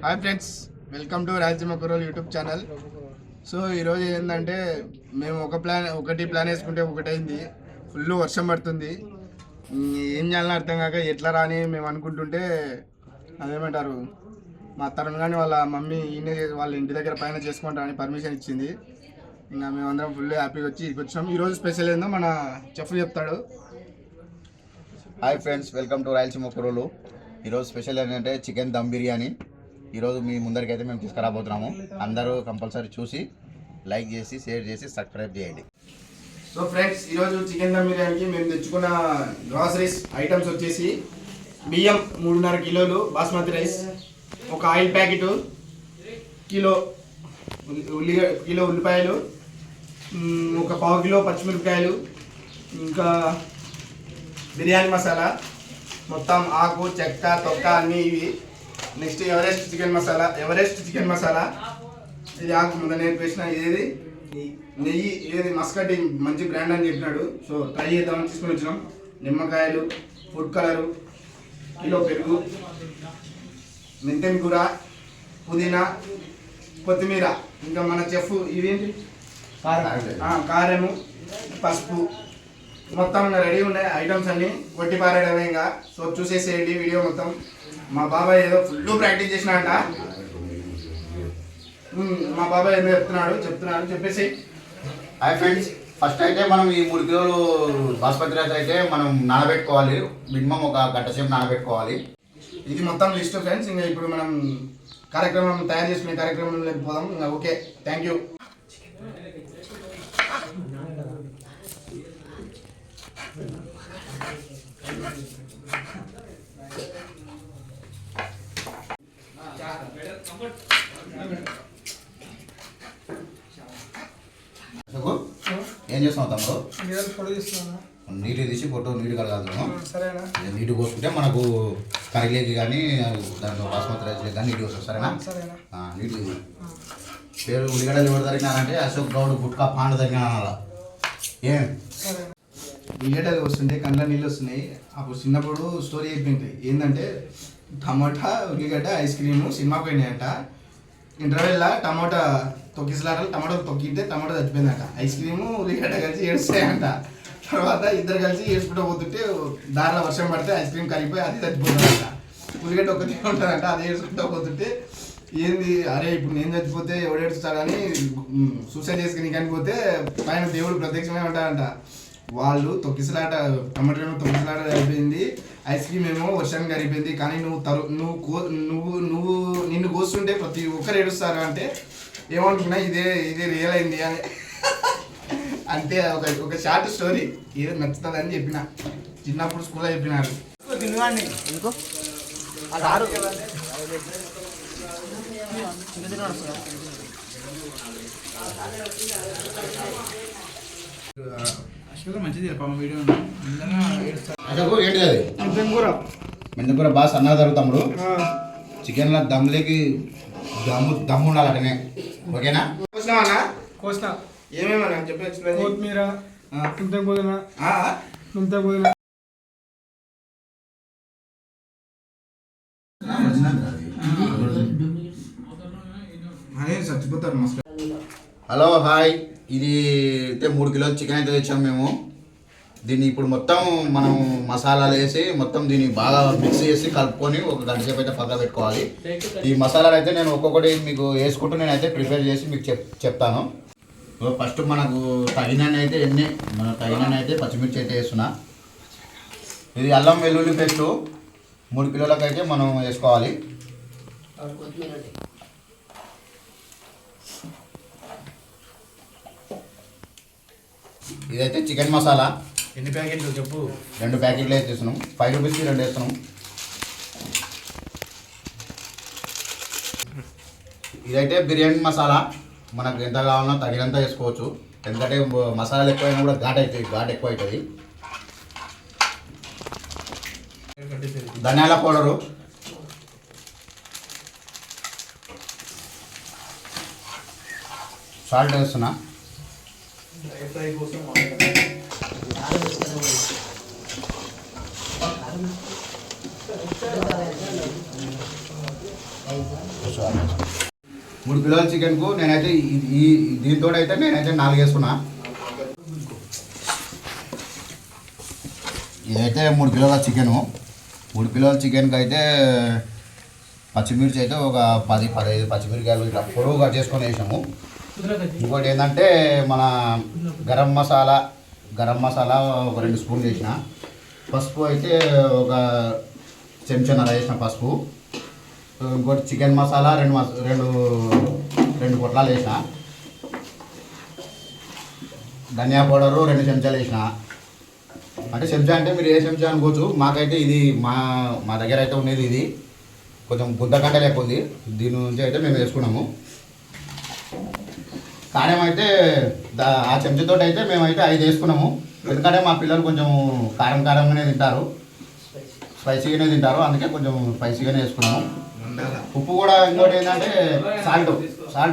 Hi friends, welcome to Rayalaseema కుర్రోలు YouTube channel. So ఈరోజు ఏంటంటే మేము ఒకటి ప్లాన్ వేసుకుంటే ఒకటైంది. ఫుల్ వర్షం పడుతుంది. ఏం చేయాలని అర్థం కాక ఎట్లా రాని మేము అనుకుంటుంటే అదేమంటారు మా తరుణ్ కానీ వాళ్ళ మమ్మీ వాళ్ళ ఇంటి దగ్గర పైన చేసుకుంటారని పర్మిషన్ ఇచ్చింది. ఇంకా మేమందరం ఫుల్ హ్యాపీగా వచ్చి ఇక్కడికి వచ్చాం. ఈరోజు స్పెషల్ ఏందో మన చెఫ్ చెప్తాడు. Hi friends, welcome to Rayalaseema కుర్రోలు. ఈరోజు స్పెషల్ ఏంటంటే చికెన్ దమ్ బిర్యానీ ఈరోజు మీ ముందరికైతే మేము తీసుకురాబోతున్నాము. అందరూ కంపల్సరీ చూసి లైక్ చేసి షేర్ చేసి సబ్స్క్రైబ్ చేయండి. సో ఫ్రెండ్స్, ఈరోజు చికెన్ దమ్ బిర్యానీకి మేము తెచ్చుకున్న గ్రాసరీస్ ఐటమ్స్ వచ్చేసి బియ్యం 3.5 కిలోలు బాస్మతి రైస్, ఒక ఆయిల్ ప్యాకెట్, కిలో ఉల్లిపాయలు, ఒక 1/2 కిలో పచ్చిమిరపకాయలు, ఇంకా బిర్యానీ మసాలా, మొత్తం ఆకు చెక్క తొక్క అన్నీ ఇవి. నెక్స్ట్ ఎవరెస్ట్ చికెన్ మసాలా ఇది ఆకు ముందు నేను వేసిన ఇదేది నెయ్యి, ఇదేది మస్కట్ మంచి బ్రాండ్ అని చెప్పినాడు. సో ట్రై చేద్దామని తీసుకొని వచ్చినాం. నిమ్మకాయలు, ఫుడ్ కలరు, కిలో పెరుగు, మెంతెం కూర, పుదీనా, కొత్తిమీర, ఇంకా మన చెఫ్ ఇవేంటి కారము, పసుపు, మొత్తం రెడీ ఉన్నాయి ఐటమ్స్ అన్ని. కొట్టి పారేయడమే ఇంకా. సో చూసేసేయండి వీడియో మొత్తం. మా బాబాయ్ ఏదో ఫుల్ ప్రాక్టీస్ చేసినాడంట. మా బాబాయ్ ఏదో చెప్తున్నాడు చెప్పేసి. హాయ్ ఫ్రెండ్స్, ఫస్ట్ అయితే మనం ఈ 3 కిలోలు బాస్మతి రైస్ అయితే మనం నానబెట్టుకోవాలి. మినిమం ఒక గంట సేపు నానబెట్టుకోవాలి. ఇది మొత్తం లిస్ట్ ఫ్రెండ్స్. ఇంకా ఇప్పుడు మనం తయారు చేసుకునే కార్యక్రమంలోకి పోదాం. ఇంకా ఓకే, థ్యాంక్ యూ. ఏం చేస్తున్నావు తమ్ముడు? నీళ్ళు తీసి పొట్టు నీళ్ళు కలగాలి. నీళ్ళు పోసుకుంటే మనకు కరిగేకి కానీ దాంట్లో బాస్మతి రైస్ కానీ నీళ్ళు వస్తుంది. సరేనా? నీళ్ళు పేరు ఉల్లిగడ్డలు ఎవరు తరిగినారంటే అశోక్ గౌడ్ గుట్కా పాండ తరిగినా ఏం ఉల్లిగడ్డలు వస్తుంటే కళ్ళ నీళ్ళు వస్తున్నాయి. అప్పుడు చిన్నప్పుడు స్టోరీ అయిపోయింది. ఏంటంటే టమాటా ఉల్లిగడ్డ ఐస్ క్రీము సినిమా పోయినాయంట. ఇంటర్వెల్లా టమాటా తొక్కిసలాడాలి. టమాటా తొక్కితే టమాటా చచ్చిపోయిందంట. ఐస్ క్రీము ఉల్లిగడ్డ కలిసి ఏడుస్తాయంట. తర్వాత ఇద్దరు కలిసి ఏడ్చుకుంటూ పోతుంటే దారిలో వర్షం పడితే ఐస్ క్రీమ్ కరిగిపోయి అది చచ్చిపోతుందంట. ఉల్లిగడ్డ ఒకటి ఉంటుందంట. అది ఏడ్చుకుంటూ పోతుంటే ఏంది అరే ఇప్పుడు నేను చచ్చిపోతే ఎవడు ఏడుస్తాడని సూసైడ్ చేసుకుని కనిపోతే పైన దేవుడు ప్రత్యక్షమే ఉంటాడంట. వాళ్ళు టమాటో తొక్కిసలాట అయిపోయింది, ఐస్ క్రీమ్ ఏమో వర్షానికి కరిగిపోయింది. కానీ నిన్ను కోస్తుంటే ప్రతి ఒక్కరు ఏడుస్తారు అంటే ఏమనుకున్నా ఇదే రియల్ అయింది అని. అంటే ఒక షార్ట్ స్టోరీ ఏదో నచ్చుతుంది అని చెప్పిన. చిన్నప్పుడు స్కూల్లో చెప్పినారు. మంచిది వీడియో ఏంటిది? అది మెంతకూర బాగా సన్నగా తరుగుతాముడు. చికెన్లో దమ్లేకి దమ్ము ఉండాలి అటనే. ఓకేనా? కోసిన ఏమేమన్నా చెప్పి కొత్తిమీర, పుదీనా చచ్చిపోతారు. హలో హాయ్, ఇది అయితే 3 కిలోల చికెన్ అయితే తెచ్చాము మేము. దీన్ని ఇప్పుడు మొత్తం మనం మసాలాలు వేసి మొత్తం దీన్ని బాగా మిక్స్ చేసి కలుపుకొని ఒక గంట సేపు అయితే పక్కన పెట్టుకోవాలి. ఈ మసాలాలు అయితే నేను ఒక్కొక్కటి మీకు వేసుకుంటూ నేనైతే ప్రిపేర్ చేసి మీకు చెప్తాను. ఫస్ట్ మనకు తగినన్ని అయితే పచ్చిమిర్చి అయితే వేస్తున్నా. ఇది అల్లం వెల్లుల్లి పేస్ట్ 3 కిలోలకు అయితే మనం వేసుకోవాలి. ఇదైతే చికెన్ మసాలా. ఎన్ని ప్యాకెట్లు చెప్పు? 2 ప్యాకెట్లు అయితే వేస్తున్నాం. 5 రూపీస్కి 2 వేస్తున్నాం. ఇదైతే బిర్యానీ మసాలా. మనకు ఎంత కావాలన్నా తగినంత వేసుకోవచ్చు. ఎందుకంటే మసాలాలు ఎక్కువైనా కూడా ఘాట్ ఎక్కువ అవుతుంది. ధనియాల పౌడరు, సాల్ట్ వేస్తున్నా. 3 కిలోల చికెన్కు నేనైతే ఈ దీంతో అయితే నేనైతే 4 వేసుకున్నా. ఇదైతే 3 కిలోల చికెను. 3 కిలోల చికెన్కి అయితే పచ్చిమిర్చి అయితే ఒక 10-15 పచ్చిమిరకాయలు ఇట్లా పొడవు కట్ చేసుకొని వేసాము. ఇంకోటి ఏంటంటే మన గరం మసాలా ఒక 2 స్పూన్లు వేసిన. పసుపు అయితే ఒక చెంచాన్నర వేసిన పసుపు. ఇంకోటి చికెన్ మసాలా రెండు పొట్లాలు వేసిన. ధనియా పౌడరు 2 చెంచాలు వేసిన. అంటే చెంచా అంటే మీరు ఏ చెంచా అనుకోవచ్చు. మాకైతే ఇది మా దగ్గర అయితే ఉండేది ఇది కొంచెం గుద్దకంట లేకపోతే దీని నుంచి అయితే మేము వేసుకున్నాము. కారం అయితే ఆ చెంచాతో అయితే మేమైతే 5 వేసుకున్నాము. ఎందుకంటే మా పిల్లలు కొంచెం కారంగానే తింటారు, స్పైసీగానే తింటారు, అందుకే కొంచెం స్పైసీగానే వేసుకున్నాము. ఉప్పు కూడా ఇంకోటి ఏంటంటే సాల్ట్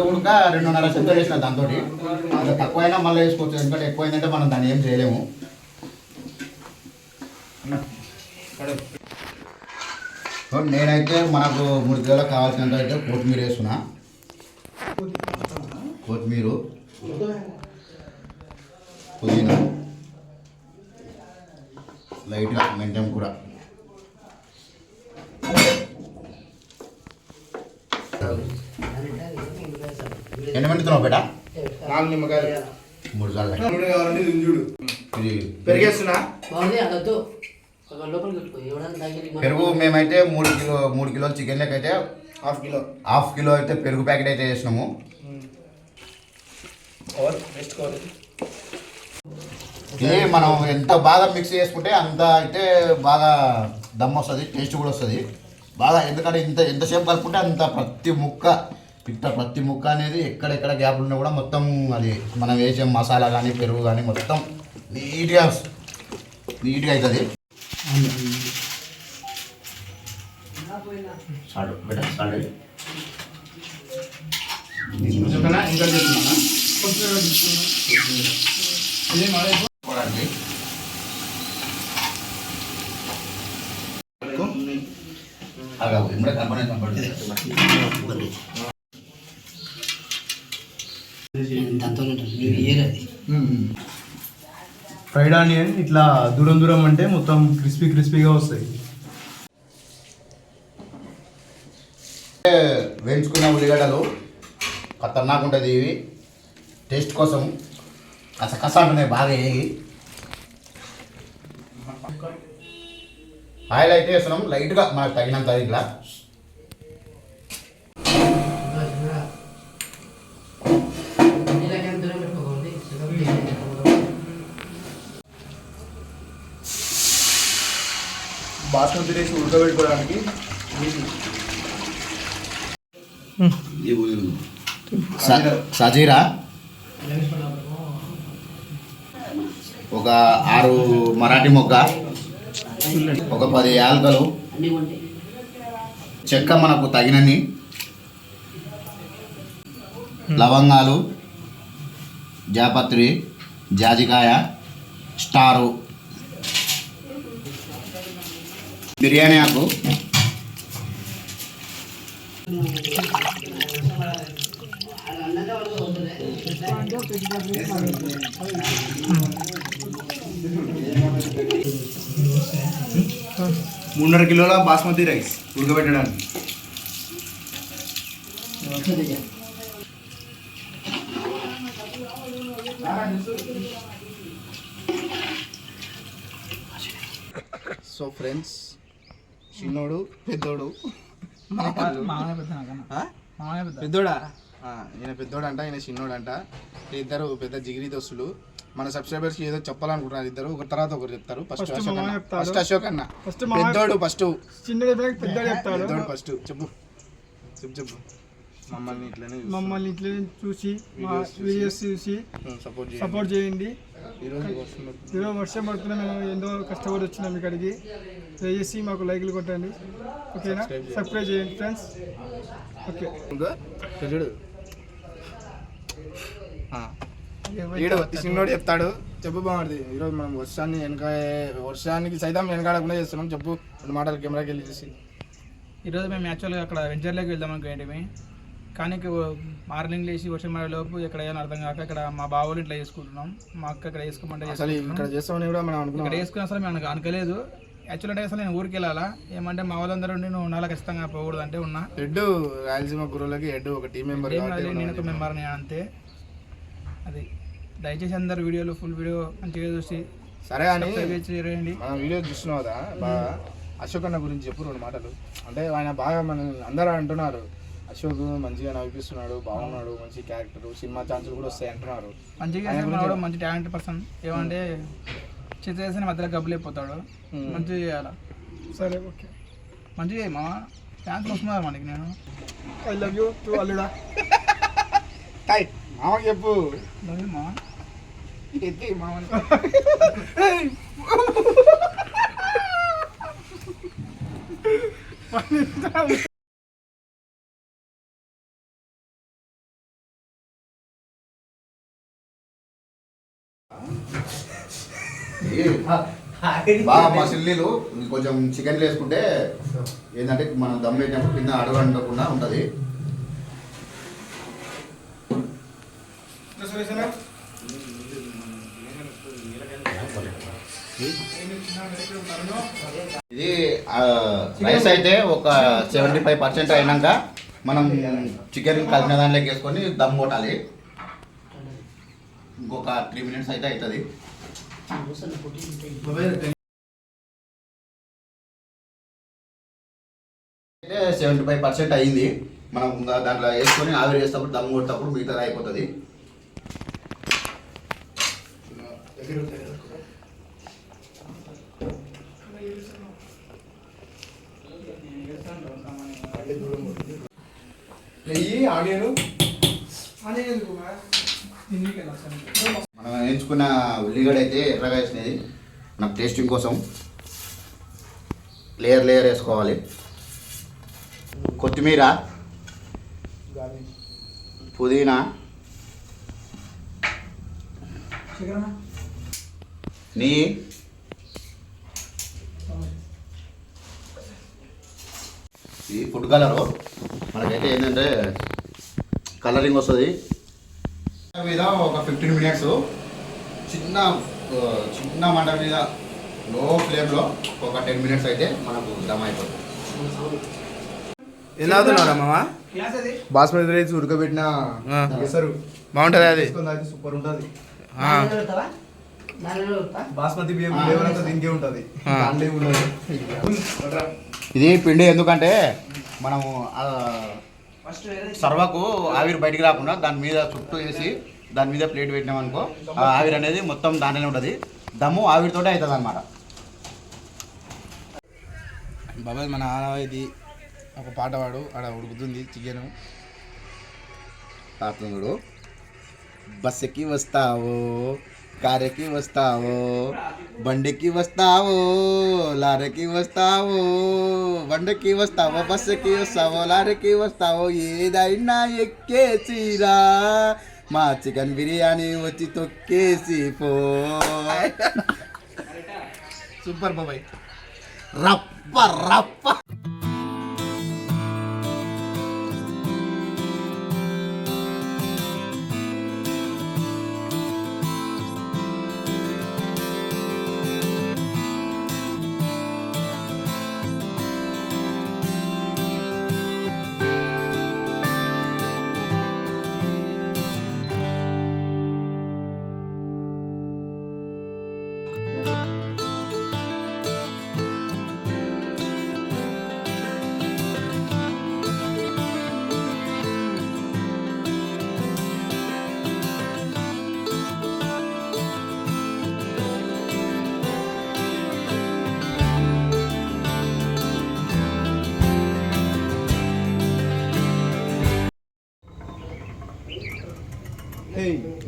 కూడా 2.5 చెంచాలు వేసిన. దాంతో ఇంకా తక్కువైనా మళ్ళీ వేసుకోవచ్చు, ఎందుకంటే ఎక్కువైందంటే మనం దాన్ని ఏం చేయలేము. నేనైతే మనకు 3 కిలోలకు కావాల్సినంత అయితే కొత్తిమీర వేసుకున్నా. కొత్తిమీర, పుదీనా, లైట్గా మెంతం కూర. ఎన్ని మండుతున్నావు బేట? 4 నిమ్మకాయలు, 3 సార్లు కావాలండి. చూడు ఇది పెరిగేస్తున్నా. పెరుగు మేమైతే 3 కిలోల చికెన్ లెక్క అయితే హాఫ్ కిలో అయితే పెరుగు ప్యాకెట్ అయితే చేసినాము. ఇది మనం ఎంత బాగా మిక్స్ చేసుకుంటే అంత అయితే బాగా దమ్ వస్తుంది, టేస్ట్ కూడా వస్తుంది బాగా. ఎందుకంటే ఎంతసేపు కలుపుకుంటే అంత ప్రతి ముక్క అనేది ఎక్కడెక్కడ గ్యాప్లు ఉన్నా కూడా మొత్తం అది మనం వేసే మసాలా కానీ పెరుగు కానీ మొత్తం నీట్గా అవుతుంది. ఫ్రైడ్ ఆనియన్ ఇట్లా దూరం అంటే మొత్తం క్రిస్పీగా వస్తాయి. వేయించుకున్న ఉల్లిగడ్డలు ఖతర్నాక్ ఉంటుంది. ఇవి టేస్ట్ కోసం కసకస అంటున్నాయి బాగా వేగి. ఆయిల్ అయితే వేస్తున్నాం లైట్గా మనకు తగినంత. ఇట్లా బాస్మతి రైస్ ఉడకబెట్టుకోవడానికి సజీరా ఒక 6 మరాఠీ మొగ్గ, ఒక 10 యాలకలు, చెక్క మనకు తగినన్ని, లవంగాలు, జాపత్రి, జాజికాయ, స్టారు, బిర్యానీ ఆకు, మూడున్నర కిలోల బాస్మతి రైస్ ఉడకబెట్టడానికి. సో ఫ్రెండ్స్, చిన్నోడు పెద్దోడు పెద్దోడా, ఈయన పెద్దోడు అంట, ఈయన చిన్నోడు అంట. ఇద్దరు పెద్ద జిగిరి దోస్తులు. మన సబ్స్క్రైబర్స్కి ఏదో చెప్పాలనుకుంటున్నారు ఇద్దరు, ఒకరి తర్వాత ఒకరు చెప్తారు. ఫస్ట్ అశోక్ అన్న పెద్దోడు ఫస్ట్ పెద్దోడు ఫస్ట్ చెప్పు. మమ్మల్ని ఇట్లనే చూసి వీడియోస్ చూసి సపోర్ట్ చేయండి. ఈరోజు వర్షం పడుతున్నా మేము ఎంతో కష్టపడి వచ్చినాం ఇక్కడికి. దయచేసి మాకు లైక్లు కొట్టండి, ఓకేనా? సబ్స్క్రైబ్ చేయండి ఫ్రెండ్స్. ఓకే చిన్నోడు చెప్తాడు. చెప్పు బాగుంటుంది. ఈరోజు మనం వర్షానికి సైతం వెనకాడకుండా చేస్తున్నాం. చెప్పు 2 మాటలు కెమెరాకి వెళ్ళి చూసి. ఈరోజు మేము యాక్చువల్గా అక్కడ వెంచర్లోకి వెళ్దాం అనుకునేటివి, కానీ మార్నింగ్ లేచి వర్షం పడేలోపు ఇక్కడ ఏమైనా అర్థం కాక ఇక్కడ మా బావోళ్ళు ఇంట్లో చేసుకుంటున్నాం. మా అక్క ఇక్కడ చేసుకోమంటే అసలు ఇక్కడ చేస్తామని కూడా మనం అనుకున్నాం. ఇక్కడ చేసుకుని అసలు మేము అనుకోలేదు. యాక్చువల్ అంటే అసలు నేను ఊరికి వెళ్ళాలా, ఏమంటే మా వాళ్ళందరూ నేను నాలా ఖచ్చితంగా పోకూడదు అంటే ఉన్నా. హెడ్ రాయలసీమ గురువులకి హెడ్ ఒక టీం మెంబర్ నేను ఒక మెంబర్ని అంతే. అది దయచేసి అందరు వీడియోలు ఫుల్ వీడియో మంచిగా చూసి సరే అని చేయండి. మనం వీడియో చూస్తున్నావు కదా బాగా. అశోక్ అన్న గురించి చెప్పు 2 మాటలు. అంటే ఆయన బాగా మన అందరూ అంటున్నారు అశోక్ మంచిగా నవ్విస్తున్నాడు, బాగున్నాడు, మంచి క్యారెక్టర్, సినిమా ఛాన్సులు కూడా వస్తాయి అంటున్నారు. మంచిగా మంచి టాలెంట్ పర్సన్. ఏమంటే చేసిన మధ్యలో గబ్బులు అయిపోతాడు. మంచిగా చేయాలా. సరే ఓకే, మంచిగా మా ఫ్యాన్స్ వస్తున్నారు మనకి. నేను ఐ లవ్ యూ టు అల్లుడా. మామకి చెప్పు మా ఎత్తి మామని. బాగా మసిల్లీలు కొంచెం చికెన్లు వేసుకుంటే ఏంటంటే మనం దమ్ పెట్టినప్పుడు కింద అడగకుండా ఉంటుంది. ఇది రైస్ అయితే ఒక 75% అయినాక మనం చికెన్ కలిపిన దాంట్లోకి వేసుకొని దమ్ కొట్టాలి. ఇంకొక 3 minutes అయితే అవుతుంది. 75% అయింది. మనం దాంట్లో వేసుకొని ఆవిరి వేసేటప్పుడు దమ్ కొట్టేటప్పుడు మిగతా అయిపోతుంది. మనం ఎంచుకున్న ఉల్లిగడ్డ అయితే ఎర్రగా వేసినది మనకు టేస్టింగ్ కోసం లేయర్ వేసుకోవాలి. కొత్తిమీర, పుదీనా, నెయ్యి, ఇది ఫుడ్ కలరు. మనకైతే ఏంటంటే కలరింగ్ వస్తుంది. మీద ఒక 15 minutes చిన్న మంట మీద లో ఫ్లేమ్లో ఒక 10 minutes అయితే మనకు దమ్ అయిపోతుంది. ఎలా అవుతున్నారా మామ? బాస్మతి రైస్ ఉడకబెట్టిన పెసరు బాగుంటుంది. అది సూపర్ ఉంటుంది. బాస్మతి బియ్యం లేవనంత దీనికే ఉంటుంది. ఇది పిండి ఎందుకంటే మనము సర్వకు ఆవిరి బయటికి రాకుండా దాని మీద చుట్టూ వేసి దాని మీద ప్లేట్ పెట్టినామనుకో ఆవిరి అనేది మొత్తం దాంట్లోనే ఉంటుంది. దమ్ము ఆవిరితోటే అవుతుంది అన్నమాట. బాబాయ్ మన ఆనవాయితీ ఒక పాట పాడు. ఆడ ఉడుకుతుంది చికెన్. తాతనుడు బస్సుకి వస్తావో, కారుకి వస్తావో, బండికి వస్తావో, లారీకి వస్తావో, బండికి వస్తావో, బస్సుకి వస్తావో, లారీకి వస్తావో, ఏదైనా ఎక్కేసిరా మా చికెన్ బిర్యానీ వచ్చి తొక్కేసి పో. సూపర్ బాబాయ్. రప్ప రప్ప.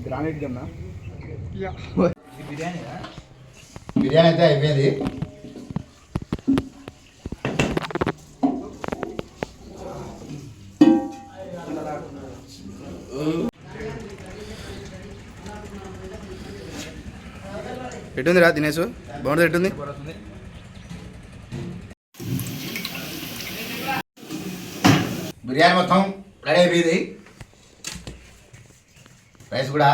గ్రానైట్ కన్నా బిర్యానీ అయితే అయిపోయింది. ఎట్టుందిరా దినేష్? బాగుంటుంది. ఎట్టుంది? బిర్యానీ మొత్తం రెడీ అయిపోయింది. రైస్ కూడా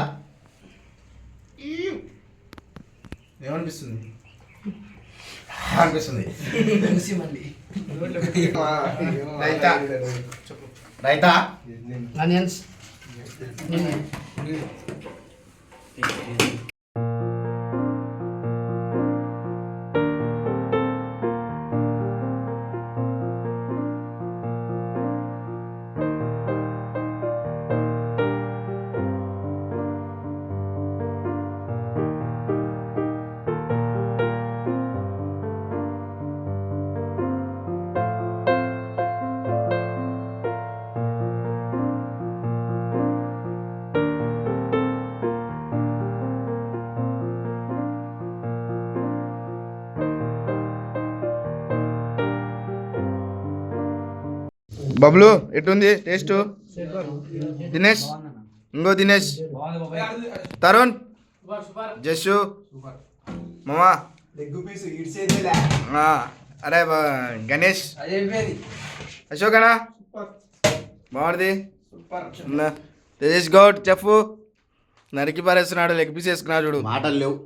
ఏమనిపిస్తుంది? అనిపిస్తుంది. రైతా రైతా ఆనియన్స్ బబ్లు ఎట్టుంది టేస్ట్? దినేష్, ఇంకో దినేష్, తరుణ్, జస్సు, మామా, అరే గణేష్, అశోక్ అన్న బాగుంది. తేజేష్ గౌడ్ చెఫ్ నరికి పారేస్తున్నాడు, లెగ్ పీస్ వేసుకున్నాడు చూడు. మాటలు లేవు.